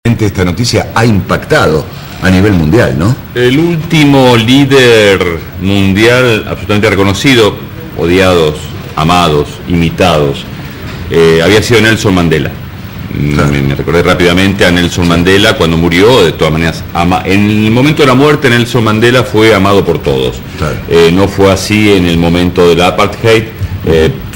Esta noticia ha impactado a nivel mundial, ¿no? El último líder mundial absolutamente reconocido, odiados, amados, imitados, había sido Nelson Mandela. Claro. Me recordé rápidamente a Nelson Mandela cuando murió. De todas maneras, en el momento de la muerte Nelson Mandela fue amado por todos. Claro. No fue así en el momento del apartheid.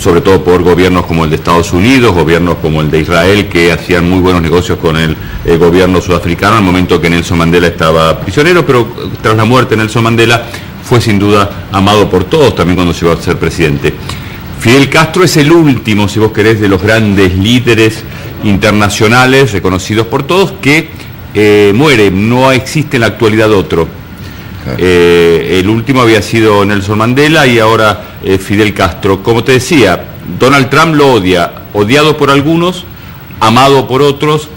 Sobre todo por gobiernos como el de Estados Unidos, gobiernos como el de Israel, que hacían muy buenos negocios con el gobierno sudafricano al momento que Nelson Mandela estaba prisionero, pero tras la muerte de Nelson Mandela fue sin duda amado por todos también cuando llegó a ser presidente. Fidel Castro es el último, si vos querés, de los grandes líderes internacionales reconocidos por todos que muere. No existe en la actualidad otro. El último había sido Nelson Mandela y ahora Fidel Castro. Como te decía, Donald Trump lo odia, odiado por algunos, amado por otros,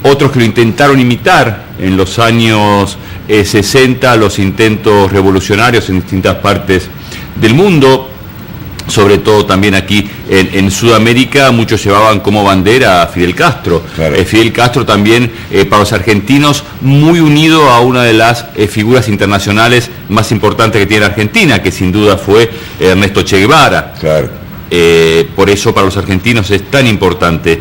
otros que lo intentaron imitar en los años 60, los intentos revolucionarios en distintas partes del mundo. Sobre todo también aquí en Sudamérica, muchos llevaban como bandera a Fidel Castro. Claro. Fidel Castro también, para los argentinos, muy unido a una de las figuras internacionales más importantes que tiene Argentina, que sin duda fue Ernesto Che Guevara. Claro. Por eso para los argentinos es tan importante.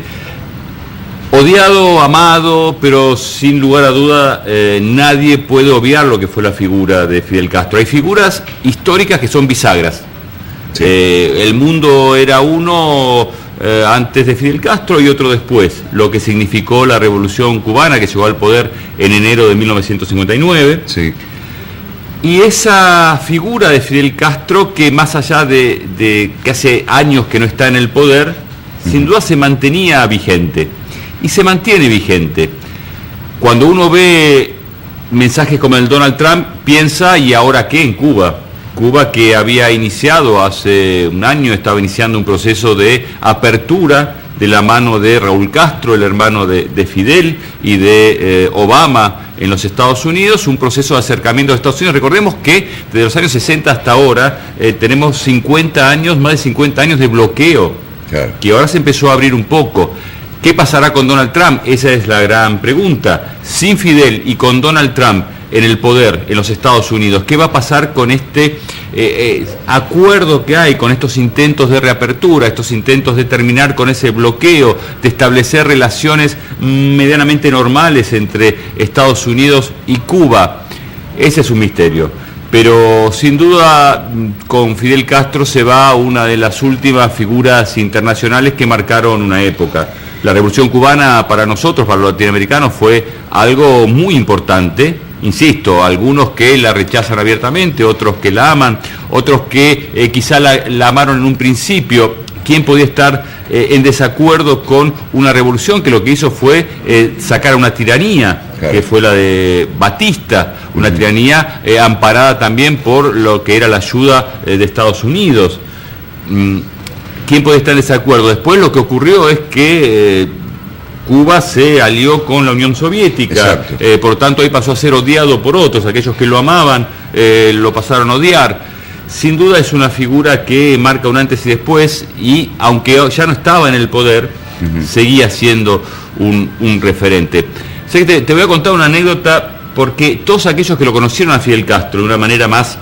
Odiado, amado, pero sin lugar a duda nadie puede obviar lo que fue la figura de Fidel Castro. Hay figuras históricas que son bisagras. Sí. El mundo era uno antes de Fidel Castro y otro después, lo que significó la Revolución Cubana que llegó al poder en enero de 1959. Sí. Y esa figura de Fidel Castro, que más allá de que hace años que no está en el poder, sin duda se mantenía vigente y se mantiene vigente. Cuando uno ve mensajes como el de Donald Trump, piensa, ¿y ahora qué en Cuba? Cuba, que había iniciado hace un año, estaba iniciando un proceso de apertura de la mano de Raúl Castro, el hermano de Fidel, y de Obama en los Estados Unidos, un proceso de acercamiento a Estados Unidos. Recordemos que desde los años 60 hasta ahora tenemos 50 años, más de 50 años de bloqueo, claro, que ahora se empezó a abrir un poco. ¿Qué pasará con Donald Trump? Esa es la gran pregunta. Sin Fidel y con Donald Trump en el poder en los Estados Unidos, ¿qué va a pasar con este acuerdo que hay, con estos intentos de reapertura, estos intentos de terminar con ese bloqueo, de establecer relaciones medianamente normales entre Estados Unidos y Cuba? Ese es un misterio. Pero sin duda con Fidel Castro se va una de las últimas figuras internacionales que marcaron una época. La Revolución Cubana para nosotros, para los latinoamericanos, fue algo muy importante. Insisto, algunos que la rechazan abiertamente, otros que la aman, otros que quizá la amaron en un principio. ¿Quién podía estar en desacuerdo con una revolución que lo que hizo fue sacar a una tiranía, claro, que fue la de Batista, una tiranía amparada también por lo que era la ayuda de Estados Unidos? ¿Quién puede estar en desacuerdo? Después lo que ocurrió es que Cuba se alió con la Unión Soviética, por tanto ahí pasó a ser odiado por otros, aquellos que lo amaban lo pasaron a odiar. Sin duda es una figura que marca un antes y después, y aunque ya no estaba en el poder, seguía siendo un referente. Te voy a contar una anécdota, porque todos aquellos que lo conocieron a Fidel Castro de una manera más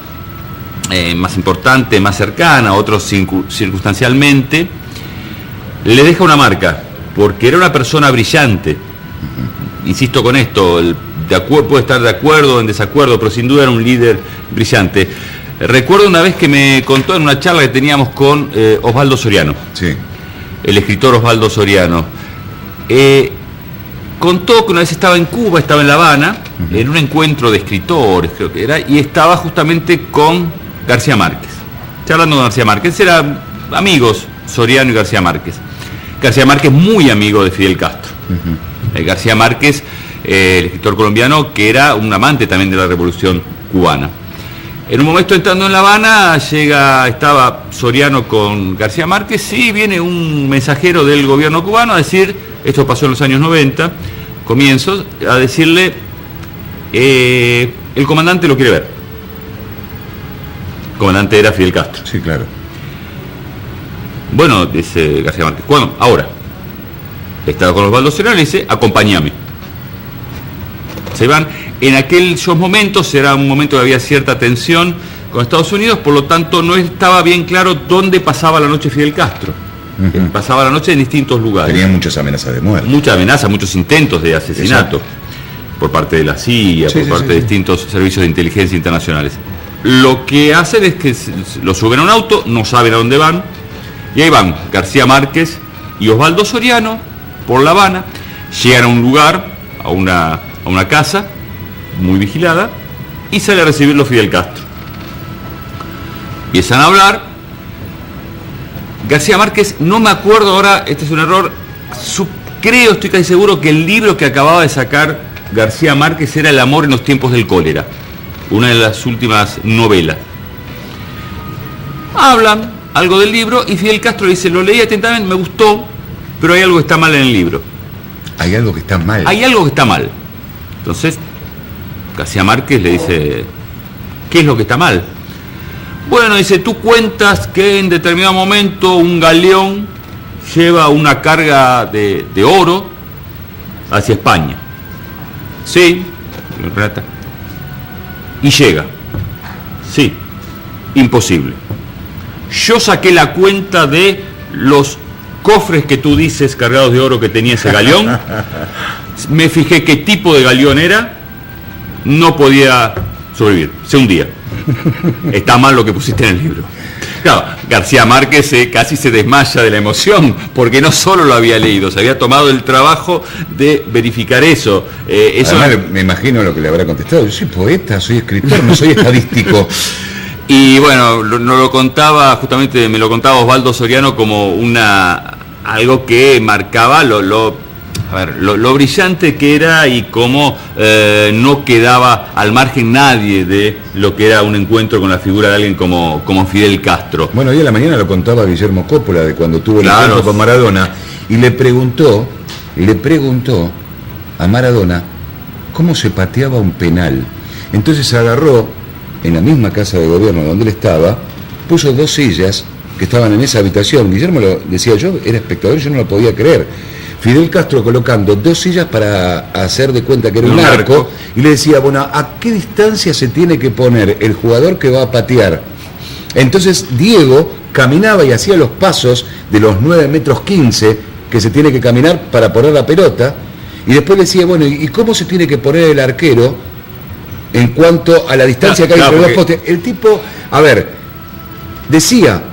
importante, más cercana, otros circunstancialmente, le deja una marca, porque era una persona brillante. Insisto con esto, puede estar de acuerdo o en desacuerdo, pero sin duda era un líder brillante. Recuerdo una vez que me contó en una charla que teníamos con Osvaldo Soriano, sí, el escritor Osvaldo Soriano. Contó que una vez estaba en Cuba, estaba en La Habana, en un encuentro de escritores, creo que era, y estaba justamente con García Márquez, charlando con García Márquez. Eran amigos, Soriano y García Márquez. García Márquez muy amigo de Fidel Castro. García Márquez, el escritor colombiano, que era un amante también de la Revolución Cubana. En un momento, entrando en La Habana, estaba Soriano con García Márquez y viene un mensajero del gobierno cubano a decir, esto pasó en los años 90, comienzos, a decirle, el comandante lo quiere ver. El comandante era Fidel Castro. Sí, claro. Bueno, dice García Márquez, ¿cuándo? Ahora. Estaba con Osvaldo Soriano y le dice, acompáñame. se van. En aquellos momentos era un momento que había cierta tensión con Estados Unidos, por lo tanto no estaba bien claro dónde pasaba la noche Fidel Castro. Pasaba la noche en distintos lugares. Tenía muchas amenazas de muerte. Muchas amenazas, muchos intentos de asesinato. Exacto. Por parte de la CIA, por parte de distintos servicios de inteligencia internacionales. Lo que hacen es que lo suben a un auto, no saben a dónde van, y ahí van García Márquez y Osvaldo Soriano por La Habana, llegan a un lugar, a una casa muy vigilada, y sale a recibirlo Fidel Castro. Empiezan a hablar. García Márquez, no me acuerdo ahora, este es un error, estoy casi seguro que el libro que acababa de sacar García Márquez era El amor en los tiempos del cólera, una de las últimas novelas. Hablan algo del libro y Fidel Castro le dice, lo leí atentamente, me gustó, pero hay algo que está mal en el libro. ¿Hay algo que está mal? Hay algo que está mal. Entonces, García Márquez le dice, ¿qué es lo que está mal? Bueno, dice, tú cuentas que en determinado momento un galeón lleva una carga de oro hacia España. Sí, y llega. Sí, imposible. Yo saqué la cuenta de los cofres que tú dices cargados de oro que tenía ese galeón. Me fijé qué tipo de galeón era. No podía sobrevivir, se hundía. Está mal lo que pusiste en el libro. Claro, García Márquez casi se desmaya de la emoción, porque no solo lo había leído, se había tomado el trabajo de verificar eso. Además, me imagino lo que le habrá contestado. Yo soy poeta, soy escritor, no soy estadístico. Y bueno, me lo contaba Osvaldo Soriano como algo que marcaba lo brillante que era y cómo no quedaba al margen nadie de lo que era un encuentro con la figura de alguien como Fidel Castro. Bueno, hoy a la mañana lo contaba Guillermo Coppola de cuando tuvo el encuentro con Maradona y le preguntó a Maradona cómo se pateaba un penal. Entonces agarró, en la misma casa de gobierno donde él estaba, puso 2 sillas que estaban en esa habitación. Guillermo lo decía, yo era espectador, yo no lo podía creer. Fidel Castro colocando 2 sillas para hacer de cuenta que era un arco y le decía, bueno, ¿a qué distancia se tiene que poner el jugador que va a patear? Entonces Diego caminaba y hacía los pasos de los 9 metros 15 que se tiene que caminar para poner la pelota, y después le decía, bueno, ¿y cómo se tiene que poner el arquero en cuanto a la distancia que hay entre los postes? El tipo, decía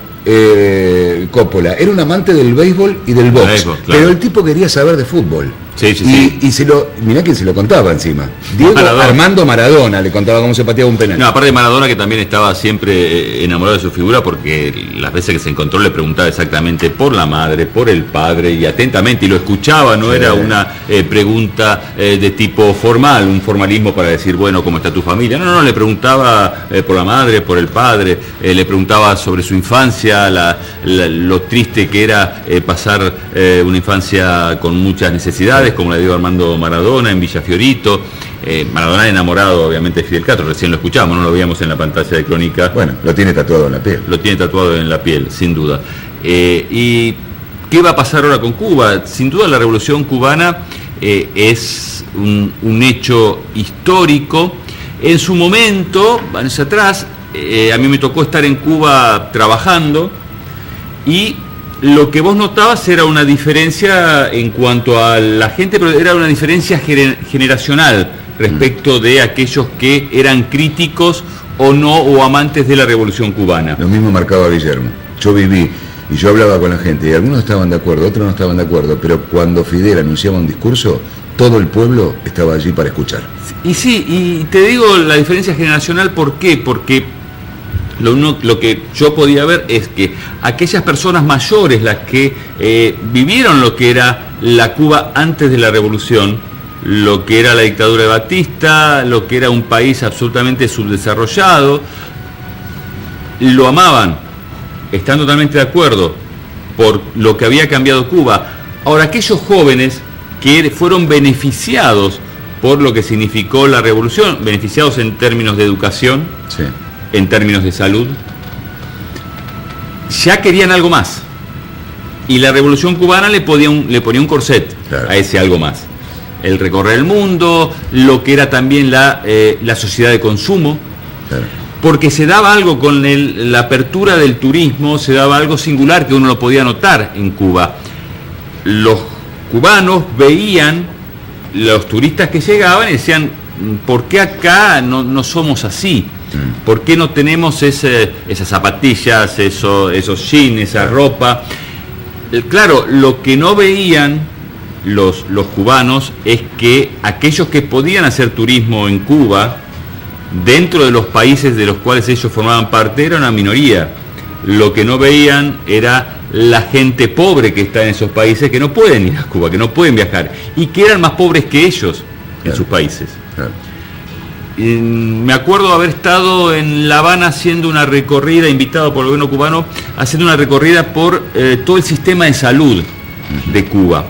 Coppola, era un amante del béisbol y del box, pero el tipo quería saber de fútbol. Sí. Y mirá quién se lo contaba encima. Diego Armando Maradona le contaba cómo se pateaba un penal. No, aparte de Maradona, que también estaba siempre enamorado de su figura, porque las veces que se encontró le preguntaba exactamente por la madre, por el padre, y atentamente, y lo escuchaba, no era una pregunta de tipo formal, un formalismo para decir, bueno, ¿cómo está tu familia? No, le preguntaba por la madre, por el padre, le preguntaba sobre su infancia, lo triste que era pasar una infancia con muchas necesidades, como la dio Armando Maradona en Villa Fiorito. Maradona enamorado obviamente de Fidel Castro, recién lo escuchamos, no lo veíamos en la pantalla de Crónica. Bueno, lo tiene tatuado en la piel. Lo tiene tatuado en la piel, sin duda. ¿Y qué va a pasar ahora con Cuba? Sin duda la revolución cubana es un hecho histórico. En su momento, años atrás, a mí me tocó estar en Cuba trabajando, y lo que vos notabas era una diferencia en cuanto a la gente, pero era una diferencia generacional respecto de aquellos que eran críticos o no, o amantes de la revolución cubana. Lo mismo marcaba Guillermo. Yo viví y yo hablaba con la gente y algunos estaban de acuerdo, otros no estaban de acuerdo, pero cuando Fidel anunciaba un discurso, todo el pueblo estaba allí para escuchar. Y sí, y te digo la diferencia generacional, ¿por qué? Porque lo que yo podía ver es que aquellas personas mayores, las que vivieron lo que era la Cuba antes de la revolución, lo que era la dictadura de Batista, lo que era un país absolutamente subdesarrollado, lo amaban, están totalmente de acuerdo por lo que había cambiado Cuba. Ahora, aquellos jóvenes que fueron beneficiados por lo que significó la revolución, beneficiados en términos de educación, sí, en términos de salud, ya querían algo más. Y la revolución cubana le ponía un corset, claro, a ese algo más. el recorrer el mundo, lo que era también la sociedad de consumo, Claro. porque se daba algo con la apertura del turismo, se daba algo singular que uno lo podía notar en Cuba. Los cubanos veían los turistas que llegaban y decían, ¿por qué acá no somos así? ¿Por qué no tenemos esas zapatillas, esos jeans, esa ropa? Claro, lo que no veían los cubanos es que aquellos que podían hacer turismo en Cuba, dentro de los países de los cuales ellos formaban parte, era una minoría. Lo que no veían era la gente pobre que está en esos países, que no pueden ir a Cuba, que no pueden viajar, y que eran más pobres que ellos en sus países. Claro. Me acuerdo de haber estado en La Habana haciendo una recorrida, invitado por el gobierno cubano, haciendo una recorrida por todo el sistema de salud de Cuba.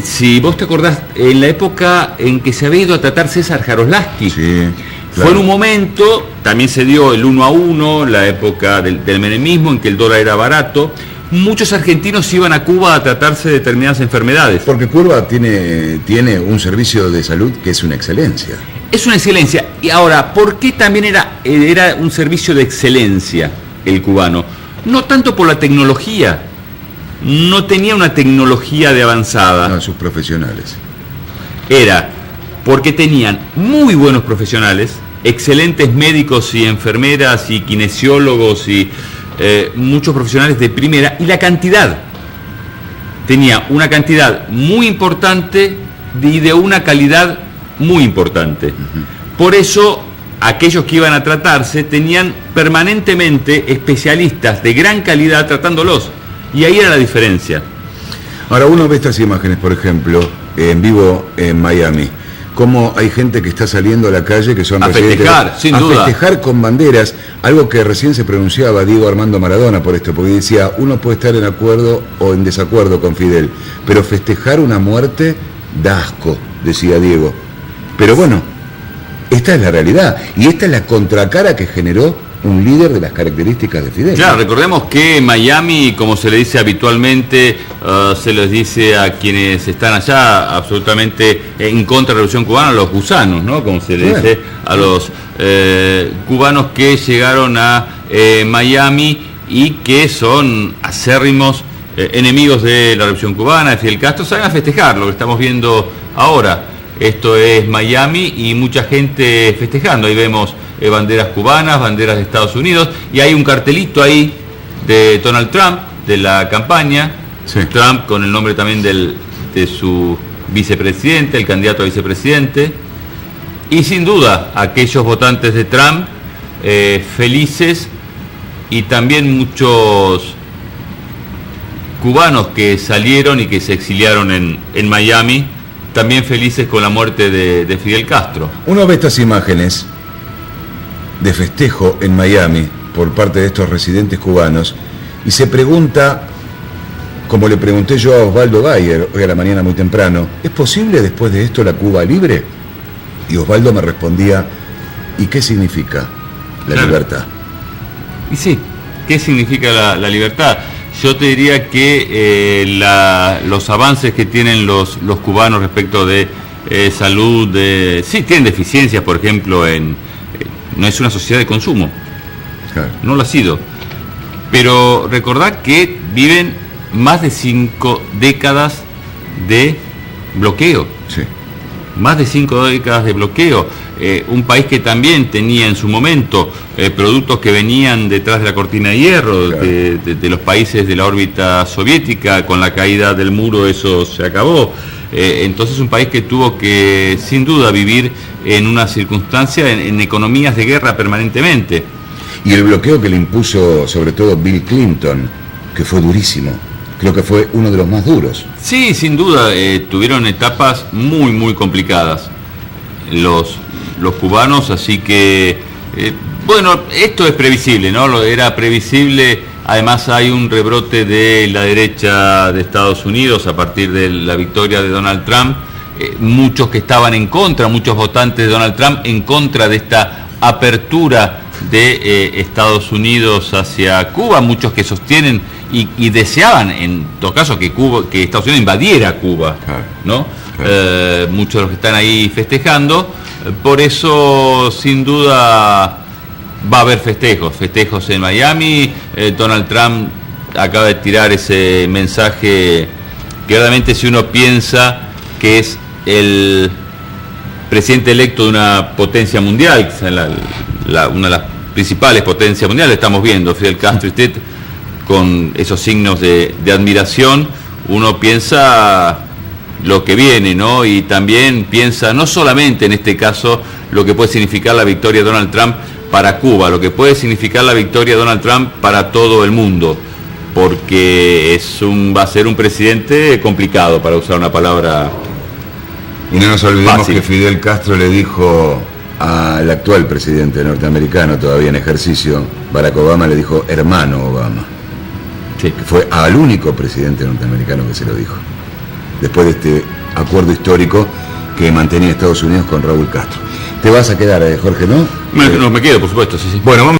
Si vos te acordás, en la época en que se había ido a tratar César Jaroslavsky, Sí, claro. fue en un momento, también se dio el 1 a 1, la época del menemismo, en que el dólar era barato. Muchos argentinos iban a Cuba a tratarse de determinadas enfermedades. Porque Cuba tiene un servicio de salud que es una excelencia. Es una excelencia. Y ahora, ¿por qué también era un servicio de excelencia el cubano? No tanto por la tecnología. No tenía una tecnología de avanzada. No, sus profesionales. Era porque tenían muy buenos profesionales, excelentes médicos y enfermeras y kinesiólogos y muchos profesionales de primera, y la cantidad. Tenía una cantidad muy importante y de una calidad muy importante. Por eso, aquellos que iban a tratarse tenían permanentemente especialistas de gran calidad tratándolos. Y ahí era la diferencia. Ahora uno ve estas imágenes, por ejemplo, en vivo en Miami, cómo hay gente que está saliendo a la calle que son A residentes, festejar, sin duda. a festejar con banderas, algo que recién se pronunciaba Diego Armando Maradona por esto, porque decía, uno puede estar en acuerdo o en desacuerdo con Fidel, pero festejar una muerte da asco, decía Diego. Pero bueno, esta es la realidad, y esta es la contracara que generó un líder de las características de Fidel. Claro, recordemos que en Miami, como se le dice habitualmente, se les dice a quienes están allá absolutamente en contra de la Revolución Cubana, los gusanos, ¿no? Como se le dice a los cubanos que llegaron a Miami y que son acérrimos enemigos de la Revolución Cubana, de Fidel Castro. Salen a festejar lo que estamos viendo ahora. Esto es Miami y mucha gente festejando. Ahí vemos banderas cubanas, banderas de Estados Unidos, y hay un cartelito ahí de Donald Trump, de la campaña. Sí. Trump con el nombre también de su vicepresidente, el candidato a vicepresidente. Y sin duda, aquellos votantes de Trump felices, y también muchos cubanos que salieron y que se exiliaron en Miami, también felices con la muerte de Fidel Castro. Uno ve estas imágenes de festejo en Miami por parte de estos residentes cubanos y se pregunta, como le pregunté yo a Osvaldo Bayer hoy a la mañana muy temprano, ¿es posible después de esto la Cuba libre? Y Osvaldo me respondía, ¿y qué significa la libertad? Y sí, ¿qué significa la libertad? Yo te diría que los avances que tienen los cubanos respecto de salud, sí, tienen deficiencias, por ejemplo, no es una sociedad de consumo, Claro. no lo ha sido, pero recordad que viven más de 5 décadas de bloqueo. Sí. Más de 5 décadas de bloqueo. Un país que también tenía en su momento productos que venían detrás de la cortina de hierro, Claro. de los países de la órbita soviética. Con la caída del muro eso se acabó. Entonces un país que tuvo que, sin duda, vivir en una circunstancia, en economías de guerra permanentemente. Y el bloqueo que le impuso sobre todo Bill Clinton, que fue durísimo, creo que fue uno de los más duros. Sí, sin duda, tuvieron etapas muy, muy complicadas los cubanos, así que, bueno, esto es previsible, ¿no? Era previsible. Además hay un rebrote de la derecha de Estados Unidos a partir de la victoria de Donald Trump. Muchos que estaban en contra, muchos votantes de Donald Trump en contra de esta apertura de Estados Unidos hacia Cuba, muchos que sostienen y deseaban, en todo caso, que Estados Unidos invadiera Cuba, Claro. ¿no? muchos de los que están ahí festejando. Por eso, sin duda, va a haber festejos en Miami. Donald Trump acaba de tirar ese mensaje que realmente, si uno piensa que es el presidente electo de una potencia mundial, quizá una de las principales potencias mundiales, estamos viendo Fidel Castro y usted con esos signos de admiración, uno piensa lo que viene, ¿no? Y también piensa no solamente en este caso lo que puede significar la victoria de Donald Trump para Cuba, lo que puede significar la victoria de Donald Trump para todo el mundo, porque va a ser un presidente complicado, para usar una palabra. Y no nos olvidemos fácil. Que Fidel Castro le dijo al actual presidente norteamericano, todavía en ejercicio, Barack Obama, le dijo hermano Obama. Sí. Que fue al único presidente norteamericano que se lo dijo, después de este acuerdo histórico que mantenía Estados Unidos con Raúl Castro. Te vas a quedar, Jorge, ¿no? Me quedo, por supuesto, sí. Bueno, vamos.